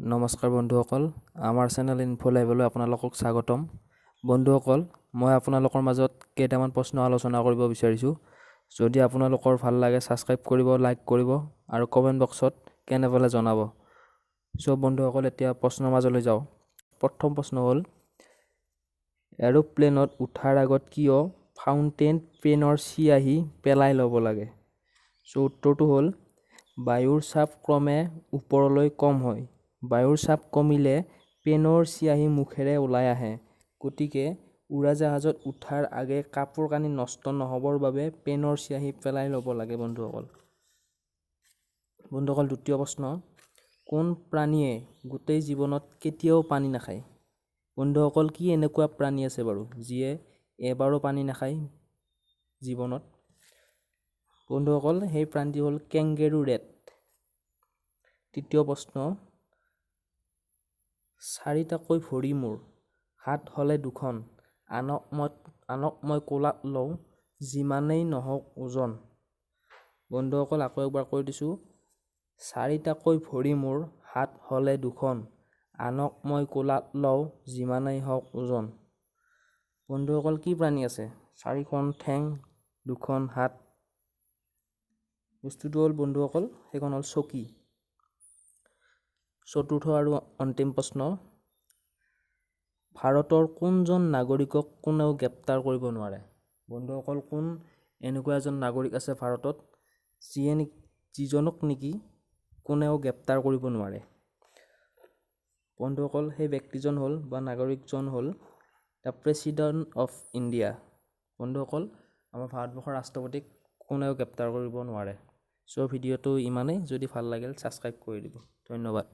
নমস্কাৰ বন্ধুসকল, আমাৰ চেনেল ইনফো লাইভলৈ আপোনালোকক স্বাগতম। বন্ধুসকল, মই আপোনালোকৰ মাজত কেইটামান প্ৰশ্ন আলোচনা কৰিব বিচাৰিছোঁ। যদি আপোনালোকৰ ভাল লাগে ছাবস্ক্ৰাইব কৰিব, লাইক কৰিব আৰু কমেণ্ট বক্সত কেনে পালে জনাব। সব বন্ধুসকল, এতিয়া প্ৰশ্নৰ মাজলৈ যাওঁ। প্ৰথম প্ৰশ্ন হ'ল, এৰোপ্লেনত উঠাৰ আগত কিয় ফাউণ্টেন পেনৰ চিয়াহী পেলাই ল'ব লাগে? উত্তৰটো হ'ল, বায়ুৰ চাপ ক্ৰমে ওপৰলৈ কম হয়। বায়ুৰ চাপ কমিলে পেনৰ চিয়াহী মুখেৰে ওলাই আহে। গতিকে উৰাজাহাজত উঠাৰ আগে কাপোৰ কানি নষ্ট নহ'বৰ বাবে পেনৰ চিয়াহী পেলাই ল'ব লাগে বন্ধুসকল। দ্বিতীয় প্ৰশ্ন, কোন প্ৰাণীয়ে গোটেই জীৱনত কেতিয়াও পানী নাখায়? বন্ধুসকল, কি এনেকুৱা প্ৰাণী আছে বাৰু যিয়ে এবাৰো পানী নাখায় জীৱনত? বন্ধুসকল, সেই প্ৰাণীটি হ'ল কেংগেৰু ৰেট। তৃতীয় প্ৰশ্ন, চাৰিটাকৈ ভৰি মোৰ, হাত হ'লে দুখন, আনক মই কোলাত লওঁ, যিমানেই নহওক ওজন। বন্ধুসকল, আকৌ একবাৰ কৈ দিছোঁ, চাৰিটাকৈ ভৰি মোৰ, হাত হ'লে দুখন, আনক মই কোলাত লওঁ, যিমানেই হওক ওজন। বন্ধুসকল, কি প্ৰাণী আছে চাৰিখন ঠেং, দুখন হাত? বস্তুটো হ'ল বন্ধুসকল, সেইখন হ'ল চকী। চতুৰ্থ আৰু অন্তিম প্ৰশ্ন, ভাৰতৰ কোনজন নাগৰিকক কোনেও গ্ৰেপ্তাৰ কৰিব নোৱাৰে? বন্ধুসকল, কোন এনেকুৱা এজন নাগৰিক আছে ভাৰতত যিজনক নেকি কোনেও গ্ৰেপ্তাৰ কৰিব নোৱাৰে? বন্ধুসকল, সেই ব্যক্তিজন হ'ল বা নাগৰিকজন হ'ল দ্য প্ৰেছিডেণ্ট অফ ইণ্ডিয়া। বন্ধুসকল, আমাৰ ভাৰতবৰ্ষৰ ৰাষ্ট্ৰপতিক কোনেও গ্ৰেপ্তাৰ কৰিব নোৱাৰে। ভিডিঅ'টো ইমানেই। যদি ভাল লাগিল ছাবস্ক্ৰাইব কৰি দিব। ধন্যবাদ।